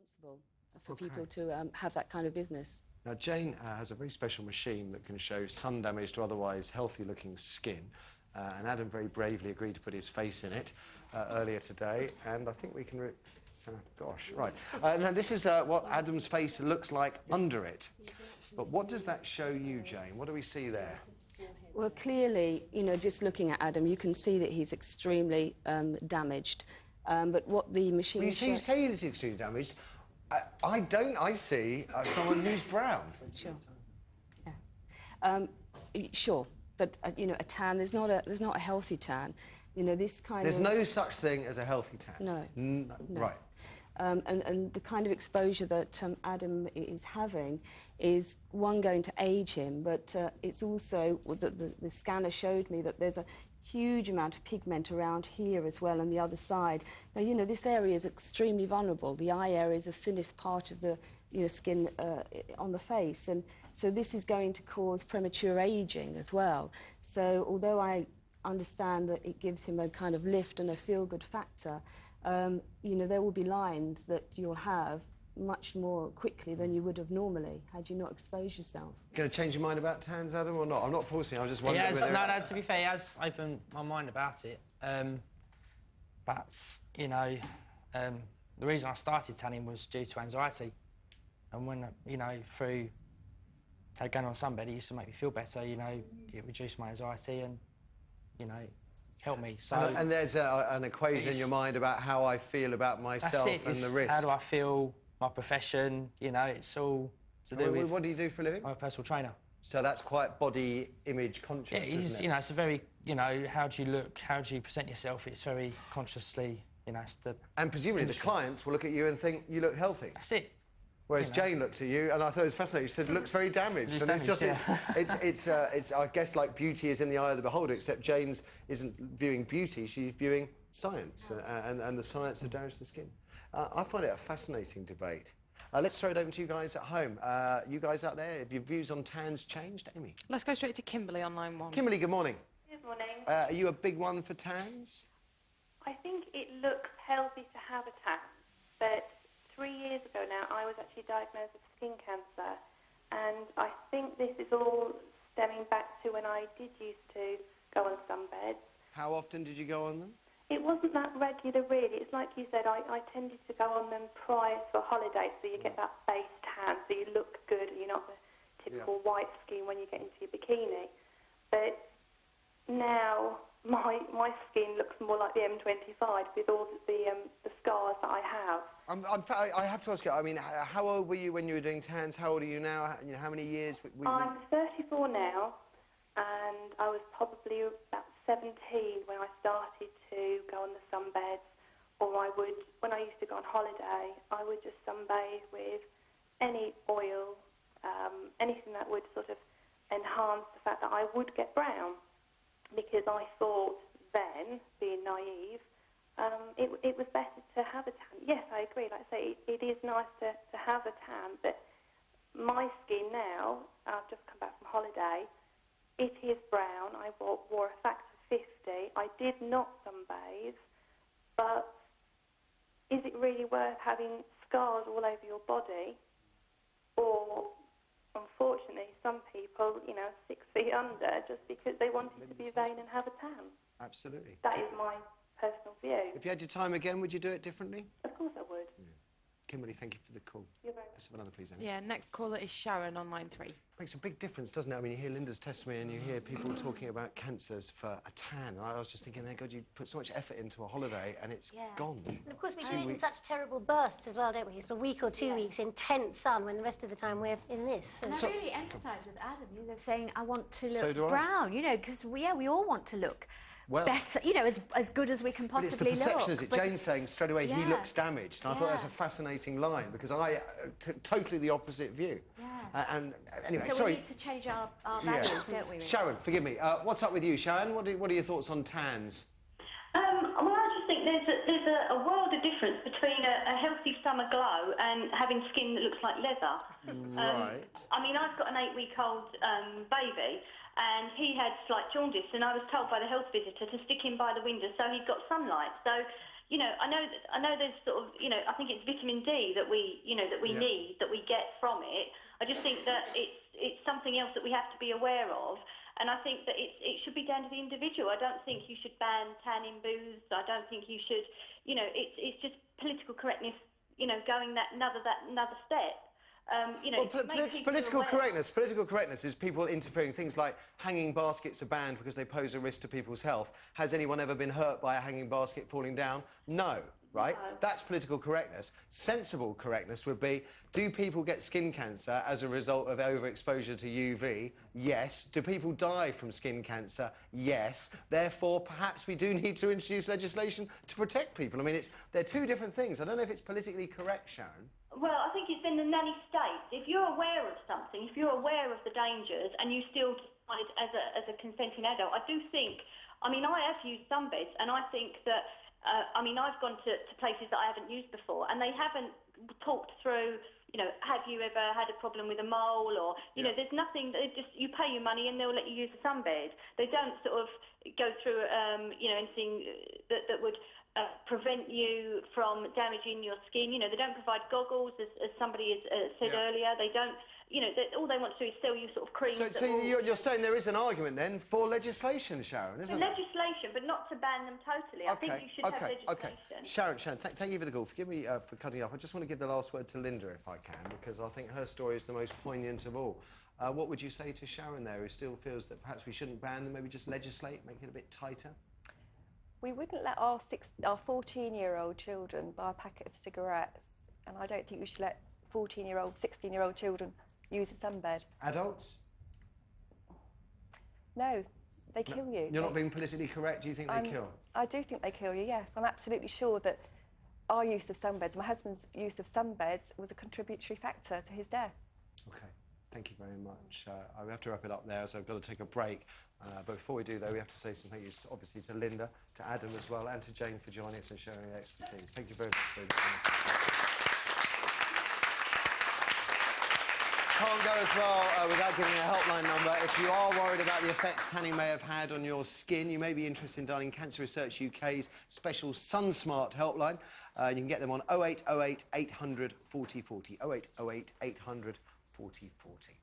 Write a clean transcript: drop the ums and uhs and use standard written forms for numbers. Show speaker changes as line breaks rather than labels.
responsible for people to have that kind of business.
Now, Jane has a very special machine that can show sun damage to otherwise healthy-looking skin. And Adam very bravely agreed to put his face in it earlier today. And I think we can... gosh, right. Now, this is what Adam's face looks like under it. But what does that show you, Jane? What do we see there?
Well, clearly, you know, just looking at Adam, you can see that he's extremely damaged. But what the machine...
Well, you say he's extremely damaged. I don't. I see someone who's brown.
Sure. Yeah. Sure. But you know, a tan. There's not a healthy tan. You know, this kind
There's no such thing as a healthy tan.
No.
No. Right.
And the kind of exposure that Adam is having is, one, going to age him, but it's also, the scanner showed me that there's a huge amount of pigment around here as well, on the other side. Now, you know, this area is extremely vulnerable. The eye area is the thinnest part of the, you know, skin on the face, and so this is going to cause premature aging as well. So although I understand that it gives him a kind of lift and a feel-good factor, you know, there will be lines that you'll have much more quickly than you would have normally had you not exposed yourself.
Going to change your mind about tans, Adam, or not? I'm not forcing you, I was just wondering whether...
No, to be fair, he has opened my mind about it. But, you know, the reason I started tanning was due to anxiety. And when, you know, through going on sunbed, it used to make me feel better, you know, it reduced my anxiety and, you know, helped me. So,
and there's an equation in your mind about how I feel about myself and the risk.
How do I feel, my profession, you know, it's all to do with...
What do you do for a living?
I'm a personal trainer.
So that's quite body image conscious, isn't it?
You know, it's a very, you know, how do you look, how do you present yourself, it's very consciously, you know, it's the... And
presumably the clients will look at you and think you look healthy.
That's it.
Whereas Jane looks at you, and I thought it was fascinating. She said, "Looks very damaged." And it's I guess, like beauty is in the eye of the beholder. Except Jane's isn't viewing beauty; she's viewing science and the science of damage to the skin. I find it a fascinating debate. Let's throw it over to you guys at home. You guys out there, have your views on tans changed, Amy?
Let's go straight to Kimberly on line 1.
Kimberly, good morning.
Good morning.
Are you a big one for tans?
I think it looks healthy to have a tan, but 3 years ago now, I was actually diagnosed with skin cancer, and I think this is all stemming back to when I did used to go on sunbeds.
How often did you go on them?
It wasn't that regular, really. It's like you said, I tended to go on them prior to a holiday, so you get that base tan, so you look good, and you're not the typical white skin when you get into your bikini. But now my skin looks more like the M25 with all the scars that I have.
I have to ask you, I mean, how old were you when you were doing tans? How old are you now? You know, how many years?
I'm 34 now, and I was probably about 17 when I started to go on the sunbeds, or I would, when I used to go on holiday, I would just sunbathe with any oil, anything that would sort of enhance the fact that I would get brown, because I thought then, being naive, it was better to have a tan. Yes, I agree. Like I say, it is nice to have a tan, but my skin now, I've just come back from holiday, it is brown. I wore a factor 50. I did not sunbathe, but is it really worth having scars all over your body? Or, unfortunately, some people, you know, 6 feet under just because they wanted to be vain and have a tan.
Absolutely.
That is my personal view.
If you had your time again, would you do it differently?
Of course I would.
Yeah. Kimberly, thank you for the call.
You're very welcome.
Let's have another, please, Amy.
Yeah, next caller is Sharon on line 3.
Makes a big difference, doesn't it? I mean, you hear Linda's testimony and you hear people talking about cancers for a tan. And I was just thinking, God, you put so much effort into a holiday and it's gone.
And of course, we do it in such terrible bursts as well, don't we? Sort of a week or 2 weeks, intense sun, when the rest of the time we're in this.
And I really empathise with Adam, you know, saying, I want to look
do I.
brown, you know, because, we all want to look better, you know, as good as we can possibly
look. But it's the perception, is it? Jane's saying straight away, he looks damaged. And I thought that's a fascinating line, because I took totally the opposite view. And anyway,
so we need to change our values, don't we? Really?
Sharon, forgive me. What's up with you, Sharon? What are your thoughts on tans?
Well, I just think there's a world of difference between a healthy summer glow and having skin that looks like leather.
Right.
I mean, I've got an 8-week-old baby, and he had slight jaundice, and I was told by the health visitor to stick him by the window so he'd got sunlight. So I know there's sort of, I think it's vitamin D that we need, that we get from it. I just think that it's something else that we have to be aware of. And I think that it should be down to the individual. I don't think you should ban tanning booths. I don't think you should, it's just political correctness, going another step.
Political correctness is people interfering. Things like hanging baskets are banned because they pose a risk to people's health. Has anyone ever been hurt by a hanging basket falling down? No. Right? No. That's political correctness. Sensible correctness would be, do people get skin cancer as a result of overexposure to UV? Yes. Do people die from skin cancer? Yes. Therefore, perhaps we do need to introduce legislation to protect people. I mean, they're two different things. I don't know if it's politically correct, Sharon.
Well, I think it's in the nanny state. If you're aware of something, if you're aware of the dangers and you still decide as a consenting adult, I do think, I have used sunbeds, and I think that I've gone to places that I haven't used before, and they haven't talked through, have you ever had a problem with a mole, or, there's nothing, you pay your money and they'll let you use the sunbed. They don't sort of go through, anything that would prevent you from damaging your skin. They don't provide goggles, as somebody has said earlier. They don't, all they want to do is sell you sort of creams.
So you're saying there is an argument then for legislation, Sharon, isn't there?
Legislation, but not to ban them totally. I think you should have legislation. Okay.
Sharon, thank you for the call. Forgive me for cutting you off. I just want to give the last word to Linda, if I can, because I think her story is the most poignant of all. What would you say to Sharon there, who still feels that perhaps we shouldn't ban them, maybe just legislate, make it a bit tighter?
We wouldn't let our 14-year-old children buy a packet of cigarettes, and I don't think we should let 14-year-old, 16-year-old children use a sunbed.
Adults?
No, they kill you.
You're not being politically correct? Do you think they kill?
I do think they kill you, yes. I'm absolutely sure that our use of sunbeds, my husband's use of sunbeds, was a contributory factor to his death.
OK. Thank you very much. I have to wrap it up there, so I've got to take a break. But before we do, though, we have to say some thank yous, obviously, to Linda, to Adam as well, and to Jane for joining us and sharing their expertise. Thank you very much. Can't go as well without giving a helpline number. If you are worried about the effects tanning may have had on your skin, you may be interested in dialing Cancer Research UK's special SunSmart helpline. You can get them on 0808 800 4040. 0808 800 4040.